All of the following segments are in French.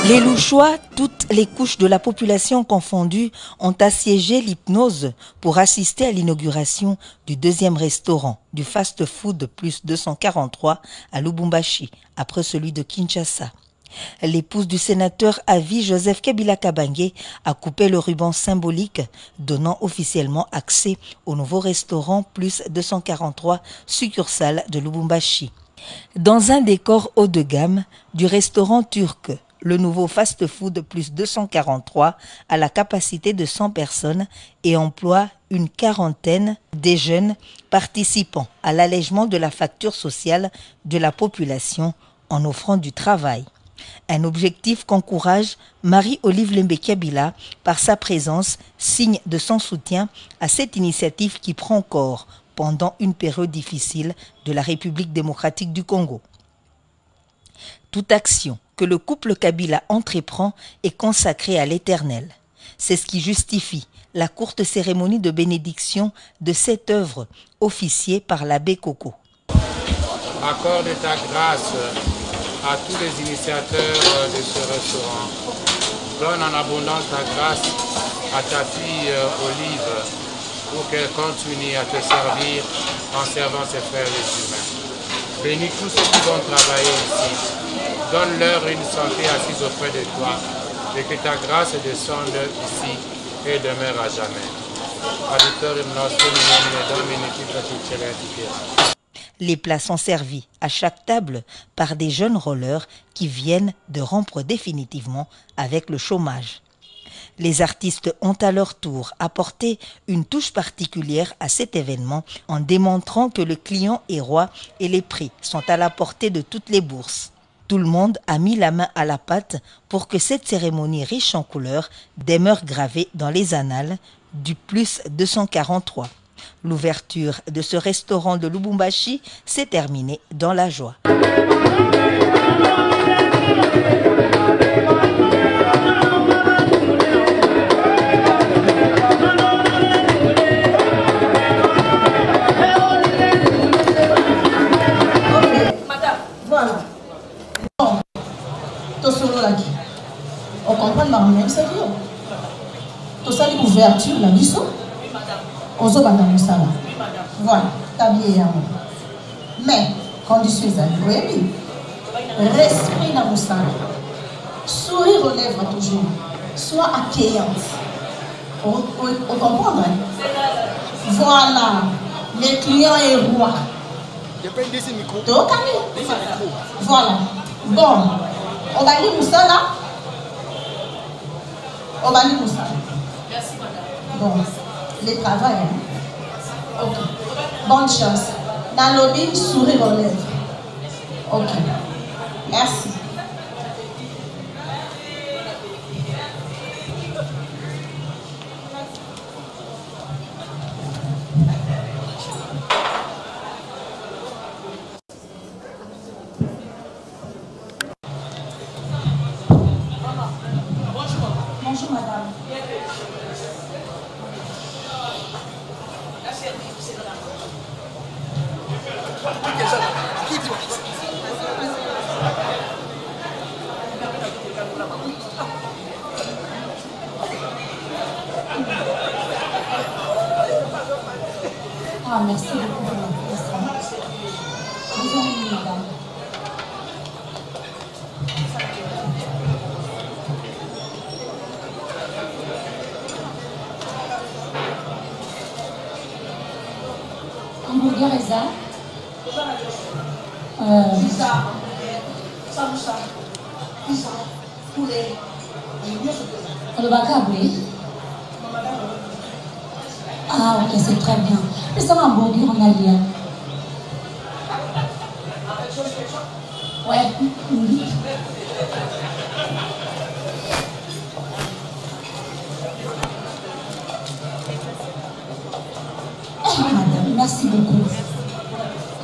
Les Louchois, toutes les couches de la population confondues, ont assiégé l'Hypnose pour assister à l'inauguration du deuxième restaurant du fast-food plus 243 à Lubumbashi, après celui de Kinshasa. L'épouse du sénateur à vie Joseph Kabila Kabange a coupé le ruban symbolique, donnant officiellement accès au nouveau restaurant plus 243 succursale de Lubumbashi. Dans un décor haut de gamme du restaurant turc, le nouveau fast-food plus 243 a la capacité de 100 personnes et emploie une quarantaine des jeunes participant à l'allègement de la facture sociale de la population en offrant du travail. Un objectif qu'encourage Marie-Olive Lembe Kabila par sa présence, signe de son soutien à cette initiative qui prend corps pendant une période difficile de la République démocratique du Congo. Toute action que le couple Kabila entreprend est consacrée à l'Éternel. C'est ce qui justifie la courte cérémonie de bénédiction de cette œuvre officiée par l'abbé Coco. Accorde ta grâce à tous les initiateurs de ce restaurant. Donne en abondance ta grâce à ta fille Olive pour qu'elle continue à te servir en servant ses frères les humains. Bénis tous ceux qui vont travailler ici. Donne-leur une santé assise auprès de toi et que ta grâce descende ici et demeure à jamais. Les plats sont servis à chaque table par des jeunes rollers qui viennent de rompre définitivement avec le chômage. Les artistes ont à leur tour apporté une touche particulière à cet événement en démontrant que le client est roi et les prix sont à la portée de toutes les bourses. Tout le monde a mis la main à la pâte pour que cette cérémonie riche en couleurs demeure gravée dans les annales du plus 243. L'ouverture de ce restaurant de Lubumbashi s'est terminée dans la joie. On comprend ma même sérieux. Tout ça, l'ouverture, la mission. On se bat dans le salon. Voilà, t'as bien. Mais, condition oui. Respect dans le salon. Sourire aux lèvres toujours. Sois accueillante. On comprend, hein? Voilà. Le client est roi. Voilà. Bon. On va lire tout ça là. On va lire tout ça. Merci, madame. Bon, le travail. Hein? Ok. Bonne chance. Dans le lobby, sourire aux lèvres. Ok. Merci. Bonjour madame. Ah, merci beaucoup pour l'invitation. Bienvenue madame. Hamburger Eza. Le bacabri. Ah ok, c'est très bien. Mais ça va hamburger en alien. Ouais. Madame, merci beaucoup.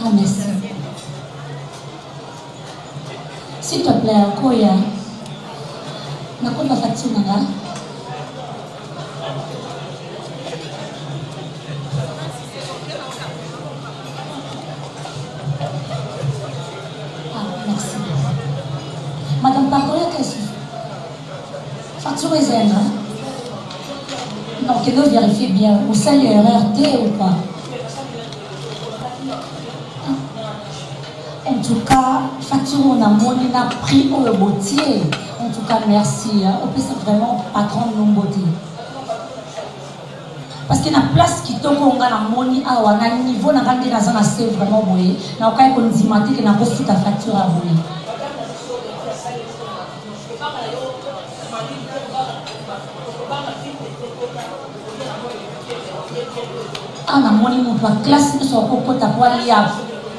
Ah, merci. S'il te plaît, Koya, n'a pas de la facture, là? Ah, merci. Madame, pardon, la question. facture est zéro. Non, que nous vérifiez bien. Vous savez l'erreur D ou pas? En tout cas, facture on a monnaie, on a pris au botier. En tout cas, merci. On peut c'est vraiment patron de nos beauté. Parce qu'il y a une place qui tombe on a la monnaie, on a un niveau, on a un c'est vraiment boyé. On a un condimenti qui n'a pas foutu la facture à boyer. On a monnaie, on doit classer sur le coco liable.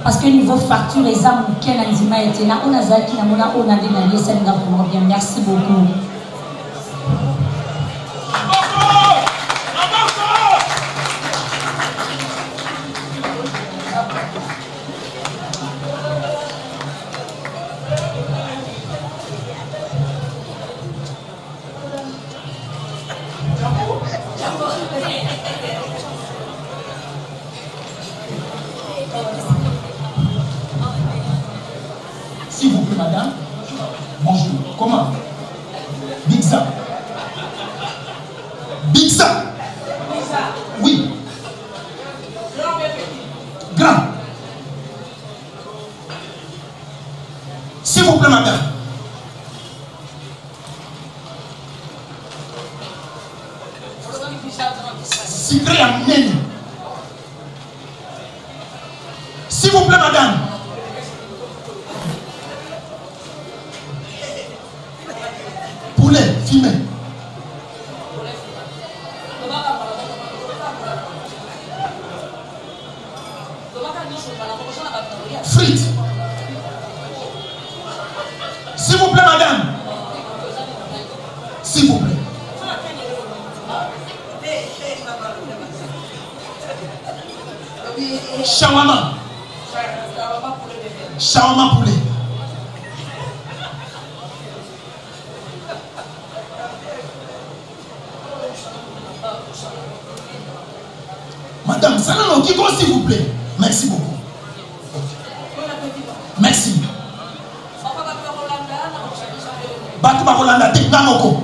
Parce que niveau facture, les âmes qui ont été là, on a zaki, on a dénalé, c'est un pour bien. Merci beaucoup. S'il vous plaît, madame. Bonjour. Comment? Bigza. Bigza. Oui. Grand. S'il vous plaît, madame. S'il vous plaît, madame. Poulet, fumé. Frites. S'il vous plaît, madame. S'il vous plaît. Shawarma. Shawarma poulet. Madame, ça n'a aucun goût, s'il vous plaît. Merci beaucoup. Merci. Batu Bakolanda, Teknamoko.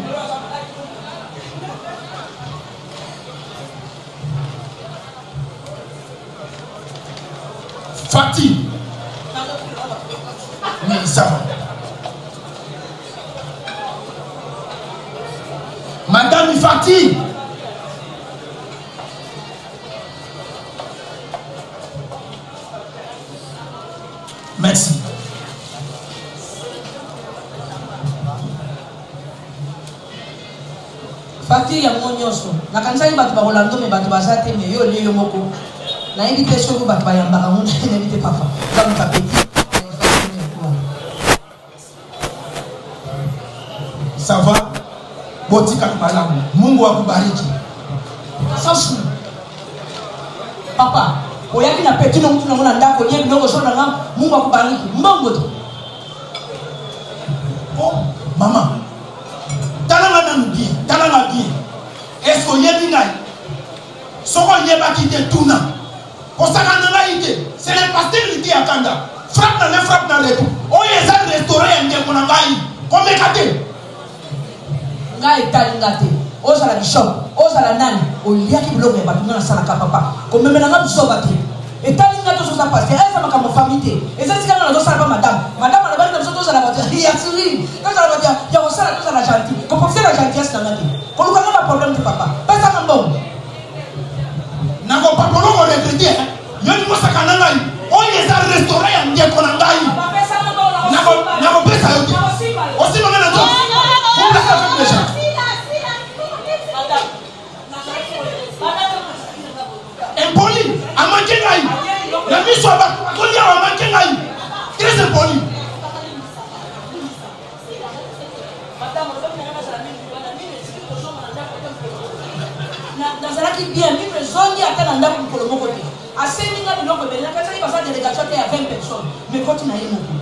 Fatih. Oui, ça va. Madame Fatih. Merci. Fatih ya monyoso. Na kanisa ibatu ba Rolando me batu basate me yo le yo moko. Na invite so ba ba yamba ka mona na invite papa. Comme ta petit. Ça va? Botika malamu. Mungu akubariki. Sasa. Papa, oyaki na petit no mtu na mona ndako nye biloko so na ngam. Mungu akubariki. Mbongo tu. Oh, maman. Talanga na bien. Talanga bien. Est-ce que yebi ngai? Soko yeba kite tuna. Kosaka na ite. C'est le pasteur qui dit akanda. Frappe dans les tout. Oh yeza restaurer yenge kona ngai. Comme kate. Ngai talingate. Oza la bishop. Oza la nani. Oliaki biloko ya batunga na sala ka papa. Comme même na biso batu. Et talingate so sa pasteur. Eza makamo famille. Eza sikana na sala pa madame. Madame na bali na biso toza la voiture. Ya suri. Toza la voiture. Ya osala toza la gentil. Comme profiter la gentillesse na ngati. Kon ko na problème de papa. Pesa kambon. Nako papolo ko recruter. Yoni mo sakana ngai. Oye za restaurer ya ngie kona ngai. Nako pesa yote. Osi no na job. Pour la faire déjà. Impoli, a manqué ngai. La mise sur bas, kolia a manqué ngai. Très impoli. Nazalaki bien, mime zongi atana ndako mukolo moko te. Aseminga biloko bela kati ba sa délégation te à 20 personnes. Mais quand tu n'as rien moko.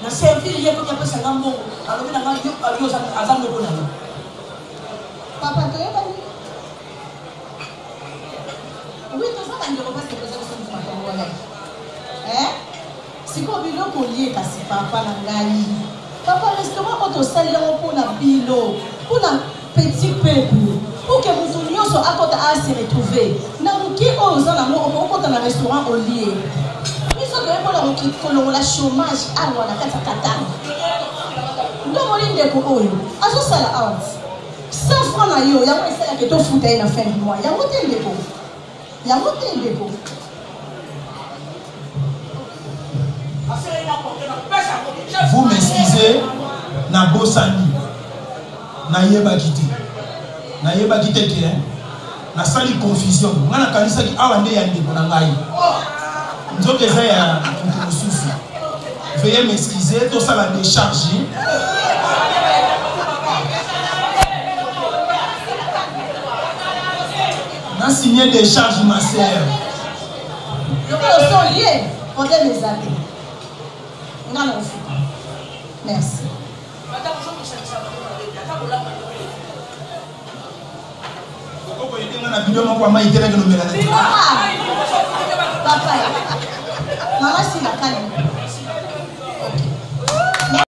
Na servir ye ko ya pesa ngambo, alobi na ngai yo azango ko na yo. Papa to yo bani. Oui, to sa bani ko pasa ko sa ko sa ko wala. Siko biloko lié kasi papa na ngai. Papa restaurant ko to sali yango pona bilo. Pona petit peuple. Pour que nous soyons à se retrouver. Nous qui osons dans un restaurant au lieu. Nous sommes la chômage à la katakata. Nous sommes à ce salaire. 100 francs na yo, il y a un essai que tu fous à la fin du mois. Il y a monté le dépôt. Il y a monté le dépôt. Vous m'excusez, na Bossani, na yeba kité. Na yeba kité qui est, na sali confusion. On a kanisa qui a wande yande pour nangai. Nous autres ça ya souffle. Veuillez m'excuser, tout ça la décharge. On a signé des charges, ma sœur. Nous sommes liés pendant mes années. Non, non, merci. Papa, maman, c'est la calme.